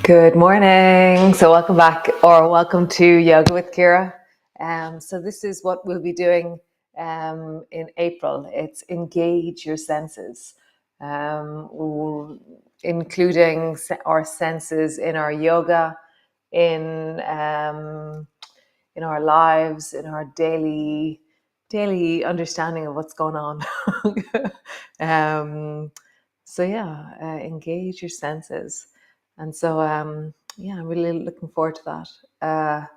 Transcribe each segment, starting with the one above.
Good morning. So welcome back, or welcome to Yoga with Ciara. So this is what we'll be doing in April. It's engage your senses, including our senses in our yoga, in our lives, in our daily understanding of what's going on. Engage your senses. And so, I'm really looking forward to that.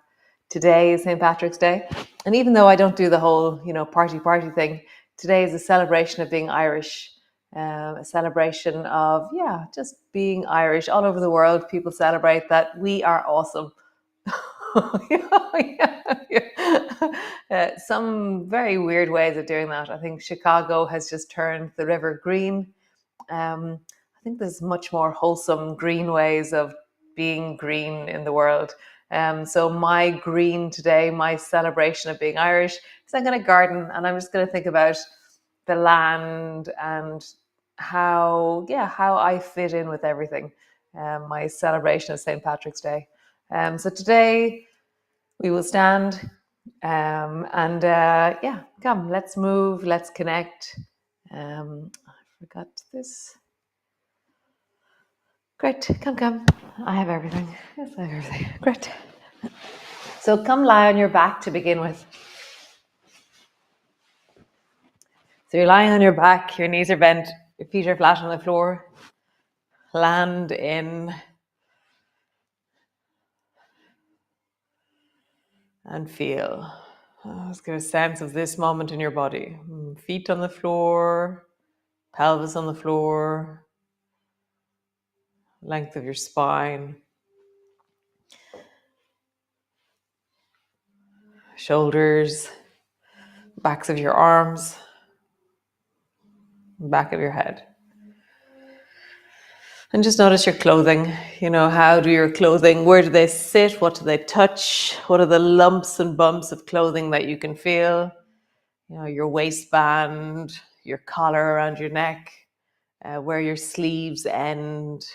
Today is St. Patrick's Day. And even though I don't do the whole, party thing, today is a celebration of being Irish, a celebration of, just being Irish. All over the world, people celebrate that we are awesome. Some very weird ways of doing that. I think Chicago has just turned the river green. I think there's much more wholesome green ways of being green in the world. So my green today, my celebration of being Irish, is I'm going to garden and I'm just going to think about the land and how I fit in with everything. My celebration of St. Patrick's Day. So today we will stand come, let's move, let's connect. I forgot this. Great, come. I have everything. Yes, I have everything. Great. So come lie on your back to begin with. So you're lying on your back, your knees are bent, your feet are flat on the floor. Land in and feel. Let's get a sense of this moment in your body. Feet on the floor, pelvis on the floor, length of your spine, shoulders, backs of your arms, back of your head. And just notice your clothing. How do your clothing, where do they sit? What do they touch? What are the lumps and bumps of clothing that you can feel? Your waistband, your collar around your neck, where your sleeves end,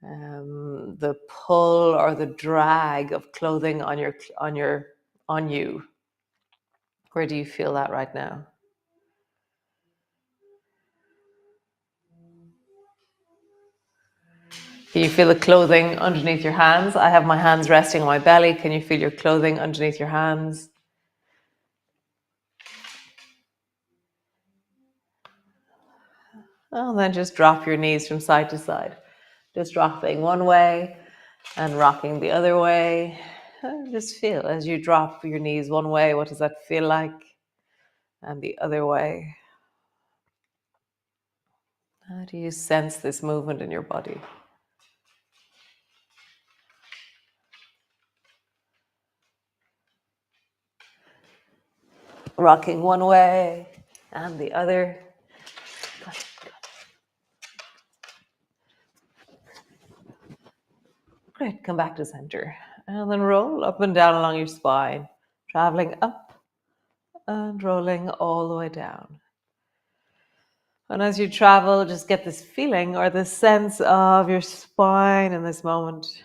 the pull or the drag of clothing on you. Where do you feel that right now? Can you feel the clothing underneath your hands? I have my hands resting on my belly. Can you feel your clothing underneath your hands? And then just drop your knees from side to side. Just rocking one way and rocking the other way. Just feel as you drop your knees one way, what does that feel like? And the other way. How do you sense this movement in your body? Rocking one way and the other. Great, come back to center. And then roll up and down along your spine, traveling up and rolling all the way down. And as you travel, just get this feeling or this sense of your spine in this moment.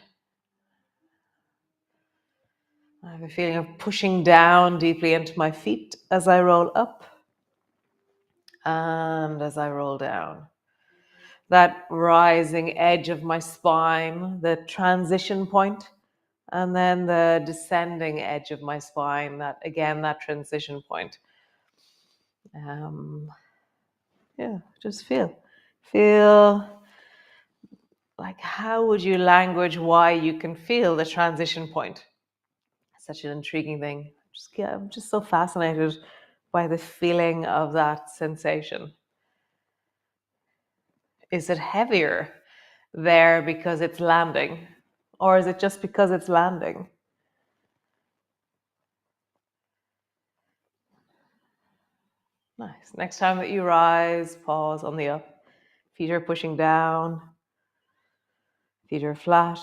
I have a feeling of pushing down deeply into my feet as I roll up and as I roll down. That rising edge of my spine, the transition point, and then the descending edge of my spine, that transition point. Just feel like, how would you language why you can feel the transition point? Such an intriguing thing. I'm just so fascinated by the feeling of that sensation. Is it heavier there because it's landing? Or is it just because it's landing? Nice. Next time that you rise, pause on the up. Feet are pushing down. Feet are flat.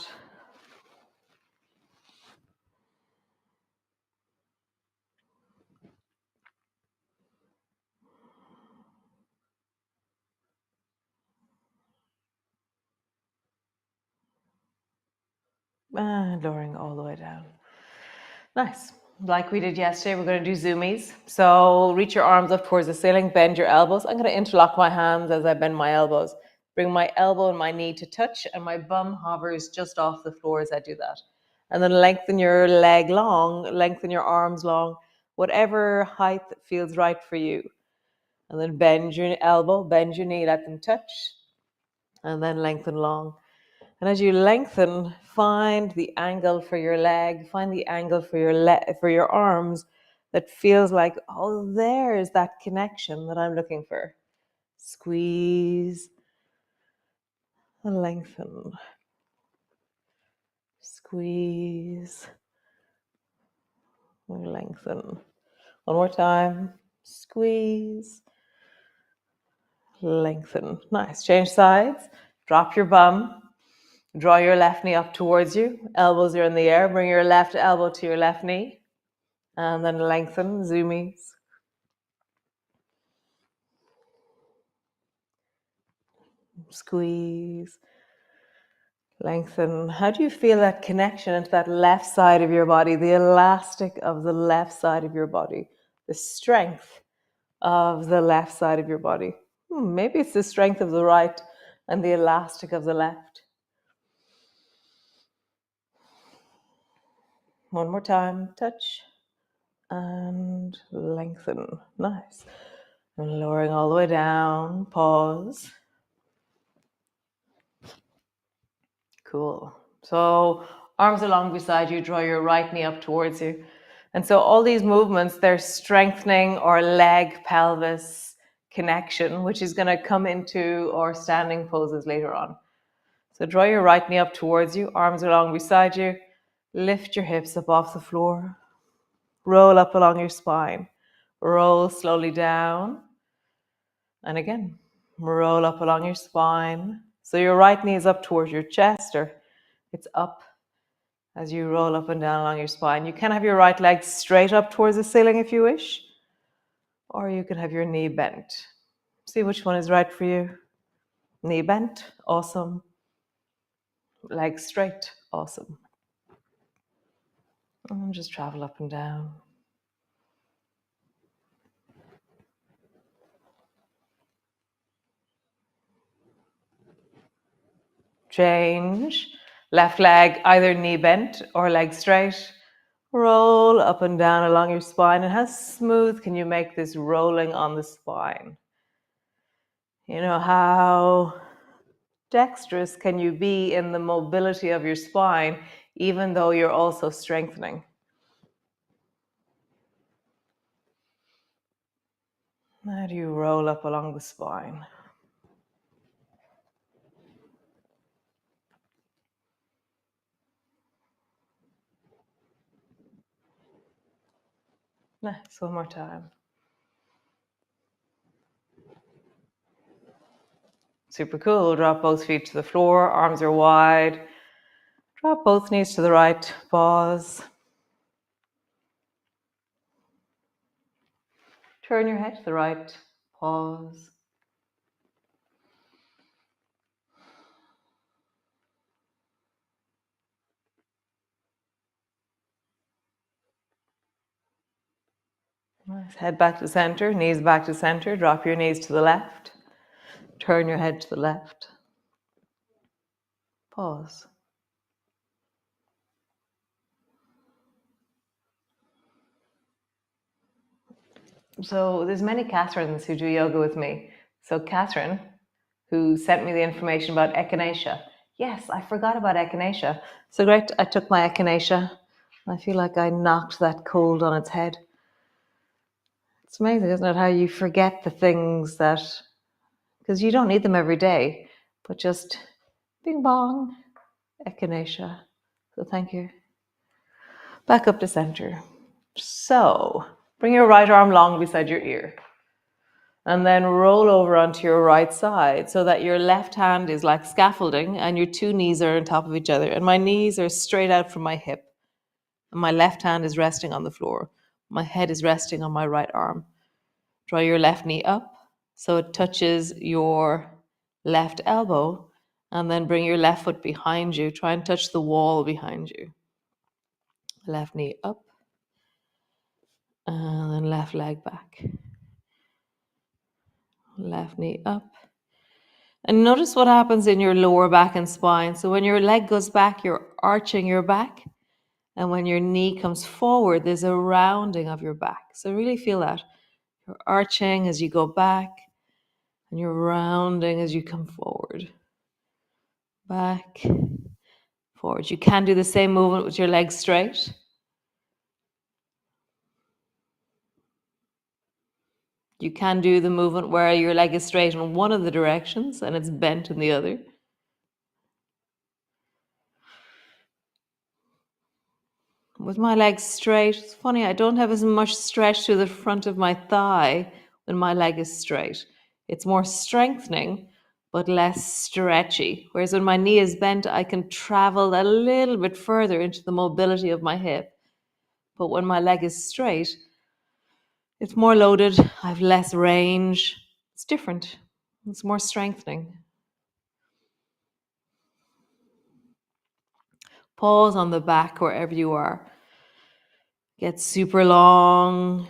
And lowering all the way down. Nice. Like we did yesterday, we're going to do zoomies. So reach your arms up towards the ceiling, bend your elbows. I'm going to interlock my hands as I bend my elbows. Bring my elbow and my knee to touch, and my bum hovers just off the floor as I do that. And then lengthen your leg long, lengthen your arms long, whatever height feels right for you. And then bend your elbow, bend your knee, let them touch, and then lengthen long. And as you lengthen, find the angle for your leg, find the angle for for your arms that feels like, oh, there's that connection that I'm looking for. Squeeze and lengthen. Squeeze and lengthen. One more time. Squeeze, lengthen. Nice. Change sides. Drop your bum. Draw your left knee up towards you. Elbows are in the air. Bring your left elbow to your left knee. And then lengthen, zoomies. Squeeze, lengthen. How do you feel that connection into that left side of your body, the elastic of the left side of your body, the strength of the left side of your body? Maybe it's the strength of the right and the elastic of the left. One more time, touch and lengthen. Nice. And lowering all the way down, pause. Cool. So arms along beside you, draw your right knee up towards you. And so all these movements, they're strengthening our leg pelvis connection, which is going to come into our standing poses later on. So draw your right knee up towards you, arms along beside you. Lift your hips up off the floor. Roll up along your spine. Roll slowly down. And again, roll up along your spine. So your right knee is up towards your chest, or it's up as you roll up and down along your spine. You can have your right leg straight up towards the ceiling if you wish, or you can have your knee bent. See which one is right for you. Knee bent, awesome. Leg straight, awesome. And just travel up and down. Change. Left leg either knee bent or leg straight. Roll up and down along your spine. And how smooth can you make this rolling on the spine? You know, how dexterous can you be in the mobility of your spine, even though you're also strengthening? How do you roll up along the spine? Nice, one more time. Super cool. Drop both feet to the floor, arms are wide. Drop both knees to the right, pause. Turn your head to the right, pause. Nice. Head back to center, knees back to center. Drop your knees to the left. Turn your head to the left. Pause. So there's many Catherines who do yoga with me. So Catherine, who sent me the information about echinacea. Yes, I forgot about echinacea. So great, I took my echinacea. I feel like I knocked that cold on its head. It's amazing, isn't it, how you forget the things that, because you don't need them every day, but just bing bong, echinacea. So thank you. Back up to center. So bring your right arm long beside your ear. And then roll over onto your right side so that your left hand is like scaffolding and your two knees are on top of each other. And my knees are straight out from my hip. And my left hand is resting on the floor. My head is resting on my right arm. Draw your left knee up so it touches your left elbow. And then bring your left foot behind you. Try and touch the wall behind you. Left knee up. And then left leg back. Left knee up. And notice what happens in your lower back and spine. So when your leg goes back, you're arching your back. And when your knee comes forward, there's a rounding of your back. So really feel that. You're arching as you go back, and you're rounding as you come forward. Back, forward. You can do the same movement with your legs straight. You can do the movement where your leg is straight in one of the directions and it's bent in the other. With my legs straight, it's funny, I don't have as much stretch to the front of my thigh when my leg is straight. It's more strengthening, but less stretchy. Whereas when my knee is bent, I can travel a little bit further into the mobility of my hip. But when my leg is straight, it's more loaded, I have less range. It's different. It's more strengthening. Pause on the back wherever you are. Get super long.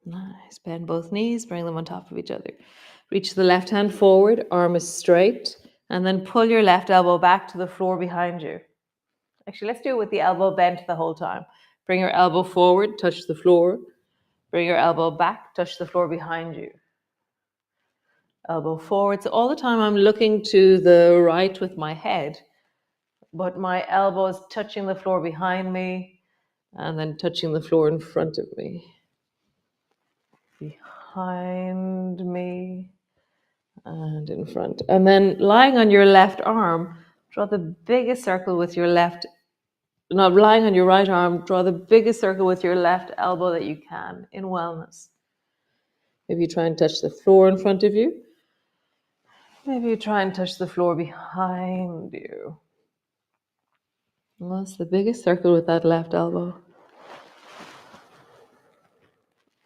Nice. Bend both knees, bring them on top of each other. Reach the left hand forward, arm is straight, and then pull your left elbow back to the floor behind you. Actually, let's do it with the elbow bent the whole time. Bring your elbow forward, touch the floor. Bring your elbow back, touch the floor behind you. Elbow forward. So all the time I'm looking to the right with my head, but my elbow is touching the floor behind me and then touching the floor in front of me. Behind me and in front. And then lying on your left arm, draw the biggest circle with your left. No, lying on your right arm, draw the biggest circle with your left elbow that you can in wellness. Maybe you try and touch the floor in front of you. Maybe you try and touch the floor behind you. What's the biggest circle with that left elbow?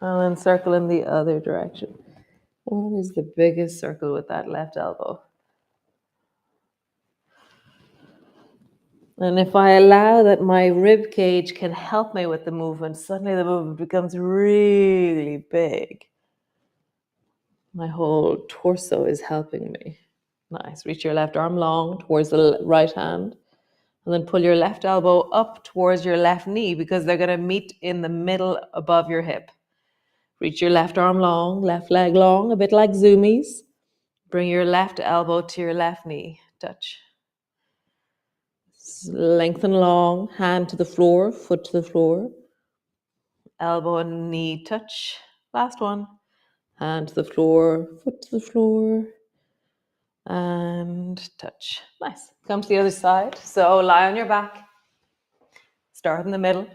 And then circle in the other direction. What is the biggest circle with that left elbow? And if I allow that my rib cage can help me with the movement, suddenly the movement becomes really big. My whole torso is helping me. Nice. Reach your left arm long towards the right hand. And then pull your left elbow up towards your left knee because they're going to meet in the middle above your hip. Reach your left arm long, left leg long, a bit like zoomies. Bring your left elbow to your left knee. Touch. Lengthen long, hand to the floor, foot to the floor. Elbow and knee touch. Last one. Hand to the floor, foot to the floor. And touch. Nice. Come to the other side. So lie on your back. Start in the middle.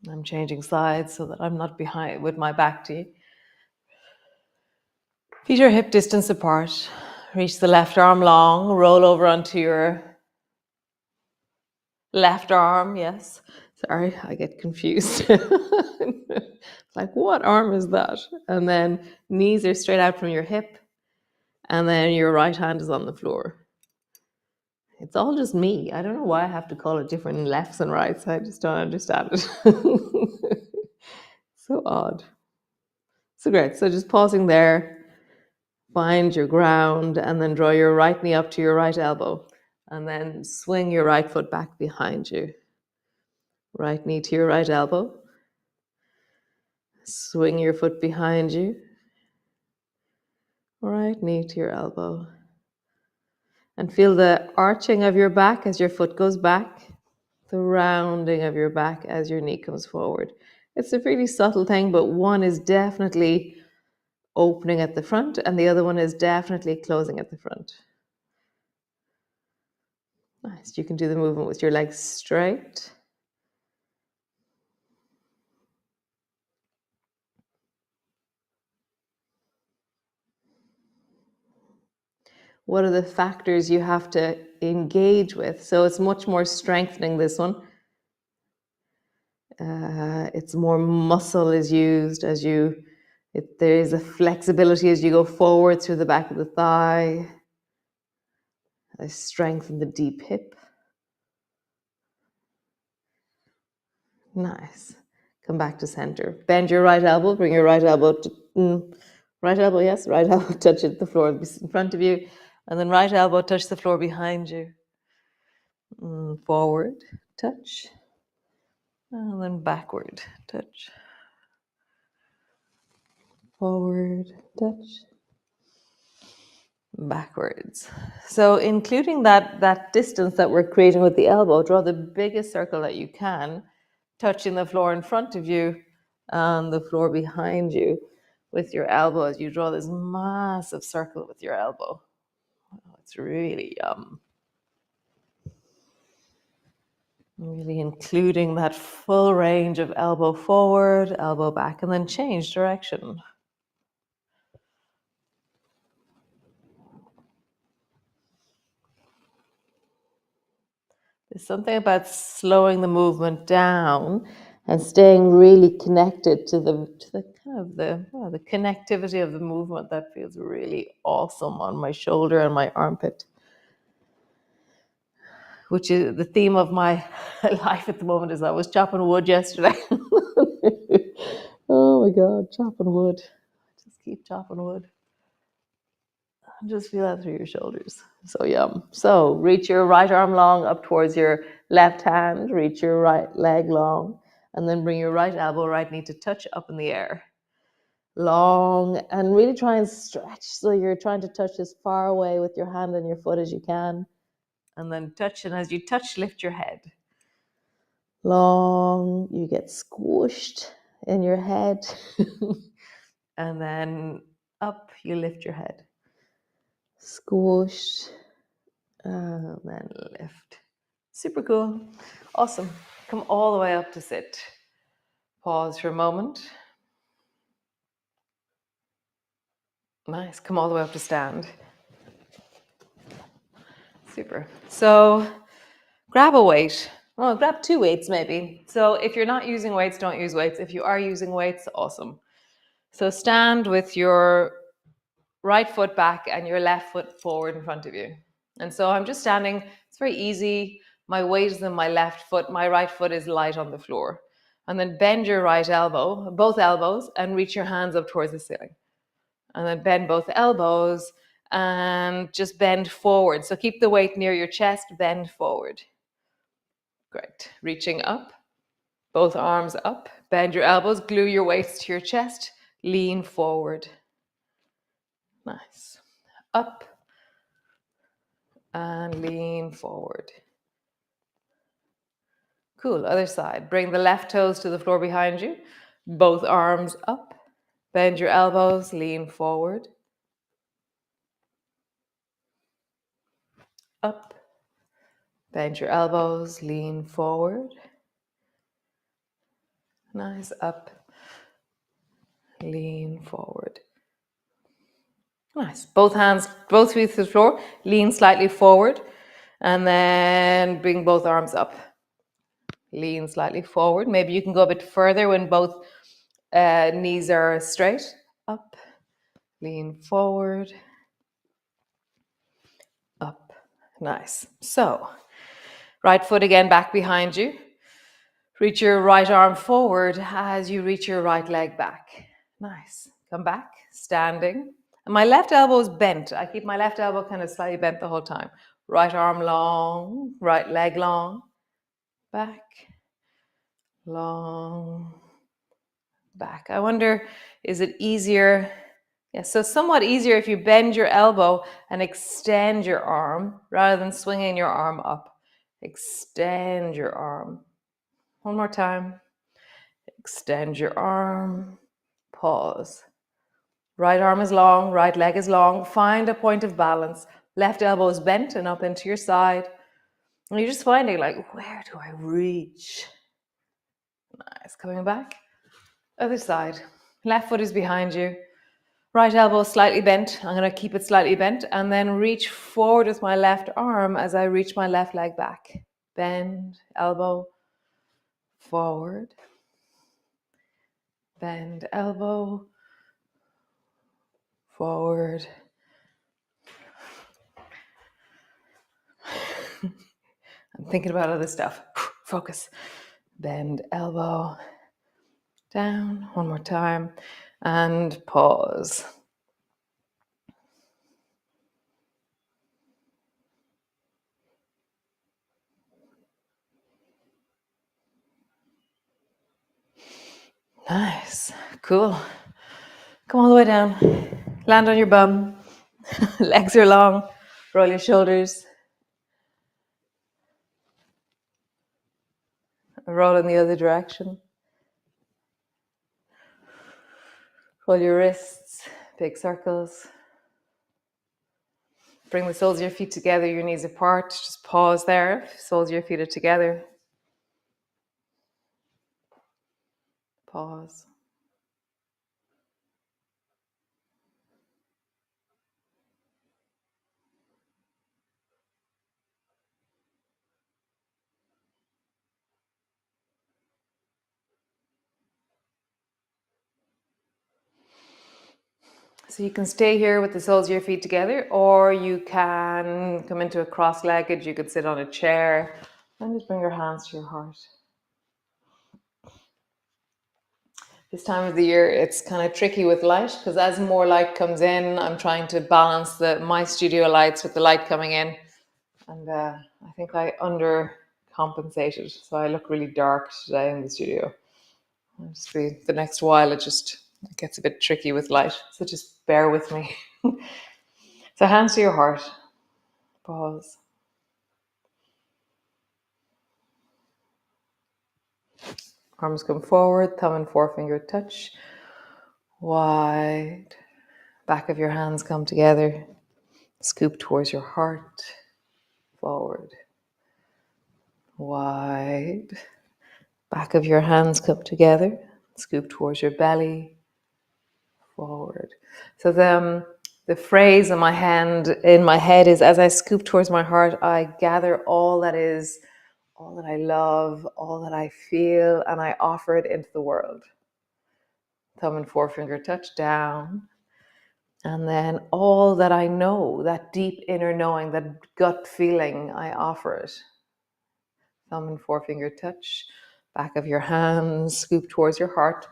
I'm changing sides so that I'm not behind with my back to you. Feet are hip distance apart. Reach the left arm long. Roll over onto your left arm. Yes. Sorry, I get confused. Like, what arm is that? And then knees are straight out from your hip. And then your right hand is on the floor. It's all just me. I don't know why I have to call it different lefts and rights. I just don't understand it. So odd. So great. So just pausing there. Find your ground and then draw your right knee up to your right elbow. And then swing your right foot back behind you. Right knee to your right elbow. Swing your foot behind you. Right knee to your elbow. And feel the arching of your back as your foot goes back. The rounding of your back as your knee comes forward. It's a really subtle thing, but one is definitely opening at the front and the other one is definitely closing at the front. Nice. You can do the movement with your legs straight. What are the factors you have to engage with? So it's much more strengthening, this one. It's more muscle is used as there is a flexibility as you go forward through the back of the thigh. I strengthen the deep hip. Nice. Come back to center. Bend your right elbow. Bring your right elbow to right elbow. Yes, right elbow touch the floor in front of you, and then right elbow touch the floor behind you. Forward touch, and then backward touch. Forward touch. Backwards. So including that distance that we're creating with the elbow, draw the biggest circle that you can, touching the floor in front of you and the floor behind you with your elbow as you draw this massive circle with your elbow. Oh, it's really really including that full range of elbow forward, elbow back, and then change direction. There's something about slowing the movement down and staying really connected to the kind of the connectivity of the movement that feels really awesome on my shoulder and my armpit, which is the theme of my life at the moment. Is I was chopping wood yesterday. Oh my God, chopping wood. Just keep chopping wood. Just feel that through your shoulders. So yum. So reach your right arm long up towards your left hand. Reach your right leg long. And then bring your right elbow, right knee to touch up in the air. Long. And really try and stretch. So you're trying to touch as far away with your hand and your foot as you can. And then touch. And as you touch, lift your head. Long. You get squished in your head. And then up, you lift your head. Squish, and then lift. Super cool. Awesome. Come all the way up to sit. Pause for a moment. Nice. Come all the way up to stand. Super. So grab a weight. Well, grab 2 weights maybe. So if you're not using weights, don't use weights. If you are using weights, awesome. So stand with your right foot back and your left foot forward in front of you. And so I'm just standing. It's very easy. My weight is in my left foot. My right foot is light on the floor. And then bend your right elbow, both elbows, and reach your hands up towards the ceiling. And then bend both elbows and just bend forward. So keep the weight near your chest, bend forward. Great. Reaching up, both arms up. Bend your elbows, glue your waist to your chest, lean forward. Nice. Up and lean forward. Cool. Other side. Bring the left toes to the floor behind you. Both arms up. Bend your elbows, lean forward. Up. Bend your elbows, lean forward. Nice. Up. Lean forward. Nice. Both hands, both feet to the floor. Lean slightly forward. And then bring both arms up. Lean slightly forward. Maybe you can go a bit further when both knees are straight. Up. Lean forward. Up. Nice. So, right foot again back behind you. Reach your right arm forward as you reach your right leg back. Nice. Come back, standing. And my left elbow is bent. I keep my left elbow kind of slightly bent the whole time. Right arm long, right leg long. Back, long, back. I wonder, is it easier? Yeah, so somewhat easier if you bend your elbow and extend your arm rather than swinging your arm up. Extend your arm. One more time. Extend your arm. Pause. Right arm is long, right leg is long. Find a point of balance. Left elbow is bent and up into your side. And you're just finding, like, where do I reach? Nice. Coming back. Other side. Left foot is behind you. Right elbow slightly bent. I'm going to keep it slightly bent and then reach forward with my left arm as I reach my left leg back. Bend, elbow, forward. bend elbow, forward. I'm thinking about other stuff. Focus. Bend elbow, down. One more time. And pause. Nice. Cool. Come all the way down. Land on your bum. Legs are long. Roll your shoulders. Roll in the other direction. Roll your wrists. Big circles. Bring the soles of your feet together, your knees apart. Just pause there. Soles of your feet are together. Pause. So you can stay here with the soles of your feet together, or you can come into a cross-legged. You could sit on a chair and just bring your hands to your heart. This time of the year, it's kind of tricky with light because as more light comes in, I'm trying to balance my studio lights with the light coming in. And I think I undercompensated. So I look really dark today in the studio. Just the next while, it gets a bit tricky with light. So just bear with me. So hands to your heart. Pause. Arms come forward, thumb and forefinger touch. Wide. Back of your hands come together. Scoop towards your heart. Forward. Wide. Back of your hands come together. Scoop towards your belly. Forward. So the phrase in my head is, as I scoop towards my heart, I gather all that is, all that I love, all that I feel, and I offer it into the world. Thumb and forefinger touch down. And then all that I know, that deep inner knowing, that gut feeling, I offer it. Thumb and forefinger touch. Back of your hands, scoop towards your heart.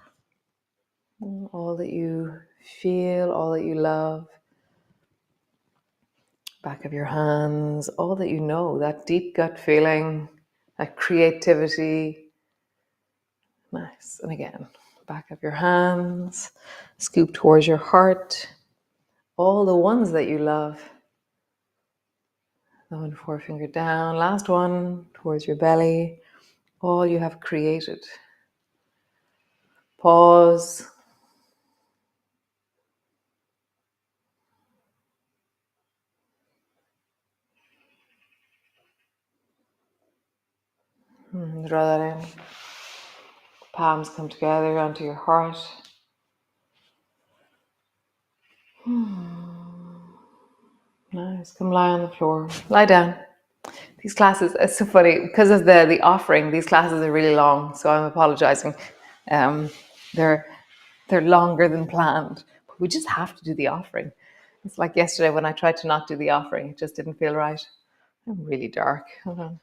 All that you feel, all that you love. Back of your hands, all that you know, that deep gut feeling, that creativity. Nice. And again, back of your hands, scoop towards your heart. All the ones that you love. Thumb and forefinger down. Last one, towards your belly. All you have created. Pause. Draw that in. Palms come together onto your heart. Nice. Come lie on the floor. Lie down. These classes, it's so funny because of the offering. These classes are really long, so I'm apologizing. They're longer than planned. But we just have to do the offering. It's like yesterday when I tried to not do the offering. It just didn't feel right. I'm really dark. Hold on.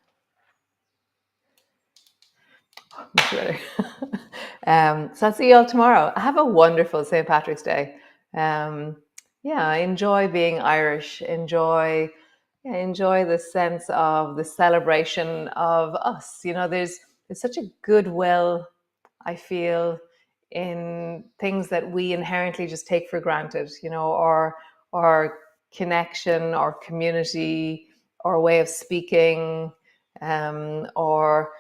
Much better. So I'll see you all tomorrow. Have a wonderful St. Patrick's Day. Yeah, enjoy being Irish. Enjoy the sense of the celebration of us. You know, there's such a goodwill, I feel, in things that we inherently just take for granted. You know, or connection, or community, or way of speaking, or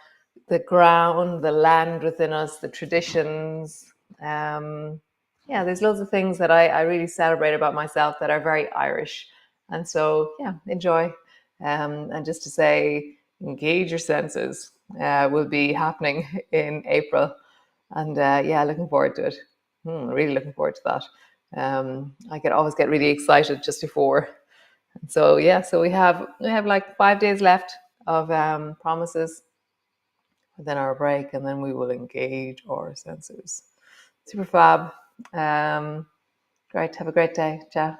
the ground, the land within us, the traditions. Yeah, there's loads of things that I really celebrate about myself that are very Irish. And so, yeah, enjoy. And just to say, engage your senses will be happening in April. And yeah, looking forward to it. Really looking forward to that. I could always get really excited just before. So yeah, so we have like 5 days left of promises, then our break, and then we will engage our senses. Super fab. Great. Have a great day. Ciao.